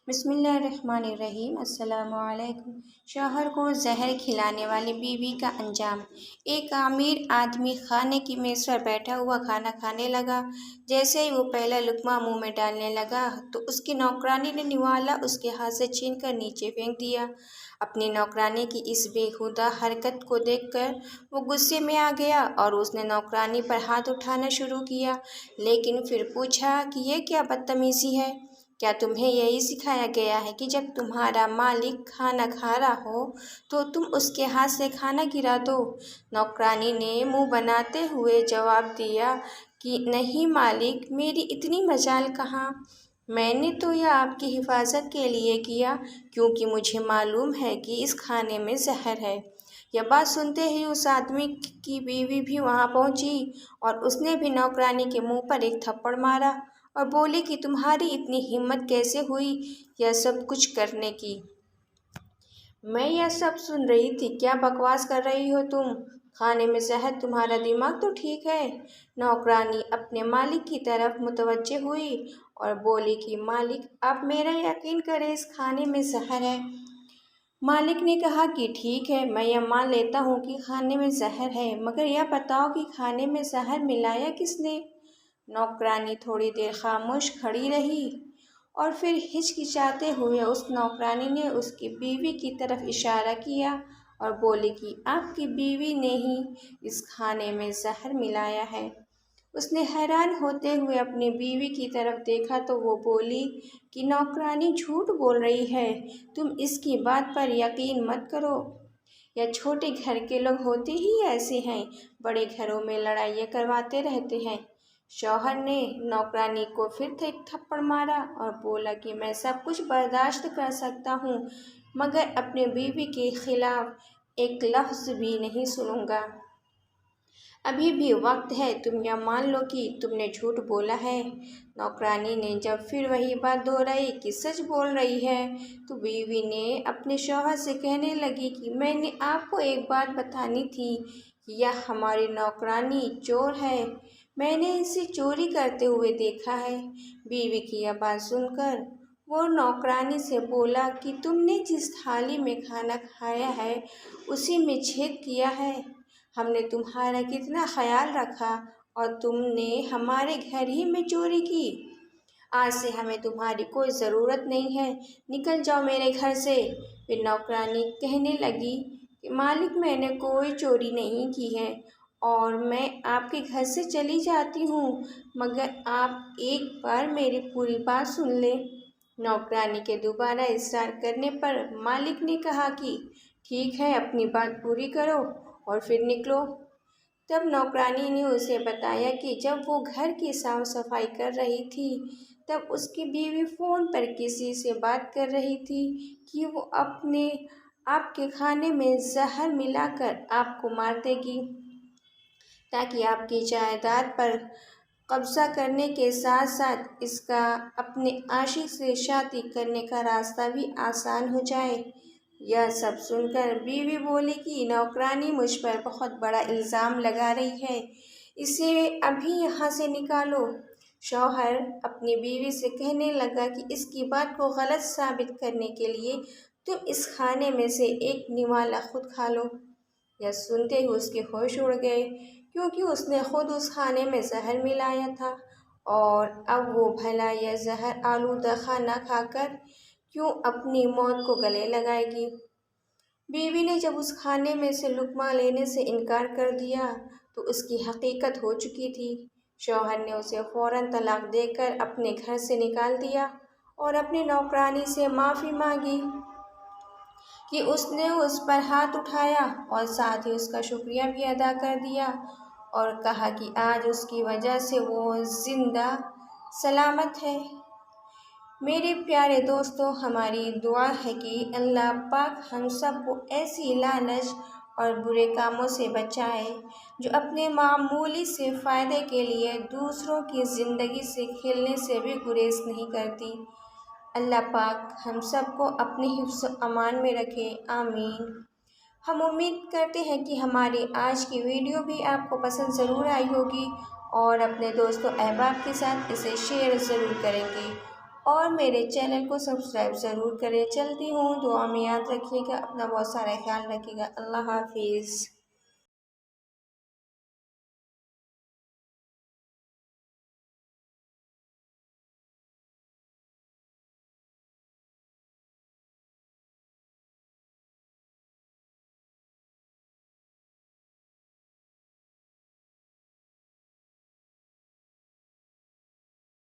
بسم اللہ الرحمن الرحیم۔ السلام علیکم۔ شوہر کو زہر کھلانے والی بیوی کا انجام۔ ایک امیر آدمی کھانے کی میز پر بیٹھا ہوا کھانا کھانے لگا۔ جیسے ہی وہ پہلا لقمہ منہ میں ڈالنے لگا تو اس کی نوکرانی نے نوالا اس کے ہاتھ سے چھین کر نیچے پھینک دیا۔ اپنی نوکرانی کی اس بےہودہ حرکت کو دیکھ کر وہ غصے میں آ گیا اور اس نے نوکرانی پر ہاتھ اٹھانا شروع کیا، لیکن پھر پوچھا کہ یہ کیا بدتمیزی ہے؟ کیا تمہیں یہی سکھایا گیا ہے کہ جب تمہارا مالک کھانا کھا رہا ہو تو تم اس کے ہاتھ سے کھانا گرا دو؟ نوکرانی نے منہ بناتے ہوئے جواب دیا کہ نہیں مالک، میری اتنی مجال کہاں، میں نے تو یہ آپ کی حفاظت کے لیے کیا کیونکہ مجھے معلوم ہے کہ اس کھانے میں زہر ہے۔ یہ بات سنتے ہی اس آدمی کی بیوی بھی وہاں پہنچی اور اس نے بھی نوکرانی کے منہ پر ایک تھپڑ مارا اور بولی کہ تمہاری اتنی ہمت کیسے ہوئی یہ سب کچھ کرنے کی؟ میں یہ سب سن رہی تھی، کیا بکواس کر رہی ہو تم؟ کھانے میں زہر، تمہارا دماغ تو ٹھیک ہے؟ نوکرانی اپنے مالک کی طرف متوجہ ہوئی اور بولی کہ مالک، آپ میرا یقین کریں، اس کھانے میں زہر ہے۔ مالک نے کہا کہ ٹھیک ہے، میں یہ مان لیتا ہوں کہ کھانے میں زہر ہے، مگر یہ بتاؤ کہ کھانے میں زہر ملایا کس نے؟ نوکرانی تھوڑی دیر خاموش کھڑی رہی اور پھر ہچکچاتے ہوئے اس نوکرانی نے اس کی بیوی کی طرف اشارہ کیا اور بولی کہ آپ کی بیوی نے ہی اس کھانے میں زہر ملایا ہے۔ اس نے حیران ہوتے ہوئے اپنی بیوی کی طرف دیکھا تو وہ بولی کہ نوکرانی جھوٹ بول رہی ہے، تم اس کی بات پر یقین مت کرو۔ یہ چھوٹے گھر کے لوگ ہوتے ہی ایسے ہیں، بڑے گھروں میں لڑائیاں کرواتے رہتے ہیں۔ شوہر نے نوکرانی کو پھر ایک تھپڑ مارا اور بولا کہ میں سب کچھ برداشت کر سکتا ہوں مگر اپنی بیوی کے خلاف ایک لفظ بھی نہیں سنوں گا۔ ابھی بھی وقت ہے، تم یہ مان لو کہ تم نے جھوٹ بولا ہے۔ نوکرانی نے جب پھر وہی بات دہرائی کہ سچ بول رہی ہے تو بیوی نے اپنے شوہر سے کہنے لگی کہ میں نے آپ کو ایک بات بتانی تھی کہ یہ ہماری نوکرانی چور ہے، میں نے اسے چوری کرتے ہوئے دیکھا ہے۔ بیوی کی یہ بات سن کر وہ نوکرانی سے بولا کہ تم نے جس تھالی میں کھانا کھایا ہے اسی میں چھید کیا ہے، ہم نے تمہارا کتنا خیال رکھا اور تم نے ہمارے گھر ہی میں چوری کی۔ آج سے ہمیں تمہاری کوئی ضرورت نہیں ہے، نکل جاؤ میرے گھر سے۔ پھر نوکرانی کہنے لگی کہ مالک، میں نے کوئی چوری نہیں کی ہے اور میں آپ کے گھر سے چلی جاتی ہوں، مگر آپ ایک بار میری پوری بات سن لیں۔ نوکرانی کے دوبارہ اصرار کرنے پر مالک نے کہا کہ ٹھیک ہے، اپنی بات پوری کرو اور پھر نکلو۔ تب نوکرانی نے اسے بتایا کہ جب وہ گھر کی صاف صفائی کر رہی تھی تب اس کی بیوی فون پر کسی سے بات کر رہی تھی کہ وہ آپ کے کھانے میں زہر ملا کر آپ کو مار دے گی تاکہ آپ کی جائیداد پر قبضہ کرنے کے ساتھ ساتھ اس کا اپنے عاشق سے شادی کرنے کا راستہ بھی آسان ہو جائے۔ یہ سب سن کر بیوی بولی کہ نوکرانی مجھ پر بہت بڑا الزام لگا رہی ہے، اسے ابھی یہاں سے نکالو۔ شوہر اپنی بیوی سے کہنے لگا کہ اس کی بات کو غلط ثابت کرنے کے لیے تم اس کھانے میں سے ایک نوالا خود کھا لو۔ یہ سنتے ہی اس کے ہوش اڑ گئے کیونکہ اس نے خود اس کھانے میں زہر ملایا تھا اور اب وہ بھلا یہ زہر آلودہ کھانا کھا کر کیوں اپنی موت کو گلے لگائے گی۔ بیوی نے جب اس کھانے میں سے لقمہ لینے سے انکار کر دیا تو اس کی حقیقت ہو چکی تھی۔ شوہر نے اسے فوراً طلاق دے کر اپنے گھر سے نکال دیا اور اپنی نوکرانی سے معافی مانگی کہ اس نے اس پر ہاتھ اٹھایا اور ساتھ ہی اس کا شکریہ بھی ادا کر دیا اور کہا کہ آج اس کی وجہ سے وہ زندہ سلامت ہے۔ میرے پیارے دوستو، ہماری دعا ہے کہ اللہ پاک ہم سب کو ایسی لالچ اور برے کاموں سے بچائے جو اپنے معمولی سے فائدے کے لیے دوسروں کی زندگی سے کھیلنے سے بھی گریز نہیں کرتی۔ اللہ پاک ہم سب کو اپنے حفظ و امان میں رکھے، آمین۔ ہم امید کرتے ہیں کہ ہماری آج کی ویڈیو بھی آپ کو پسند ضرور آئی ہوگی اور اپنے دوستوں احباب کے ساتھ اسے شیئر ضرور کریں گے اور میرے چینل کو سبسکرائب ضرور کریں۔ چلتی ہوں، دعا میں یاد رکھیے گا، اپنا بہت سارا خیال رکھیے گا۔ اللہ حافظ۔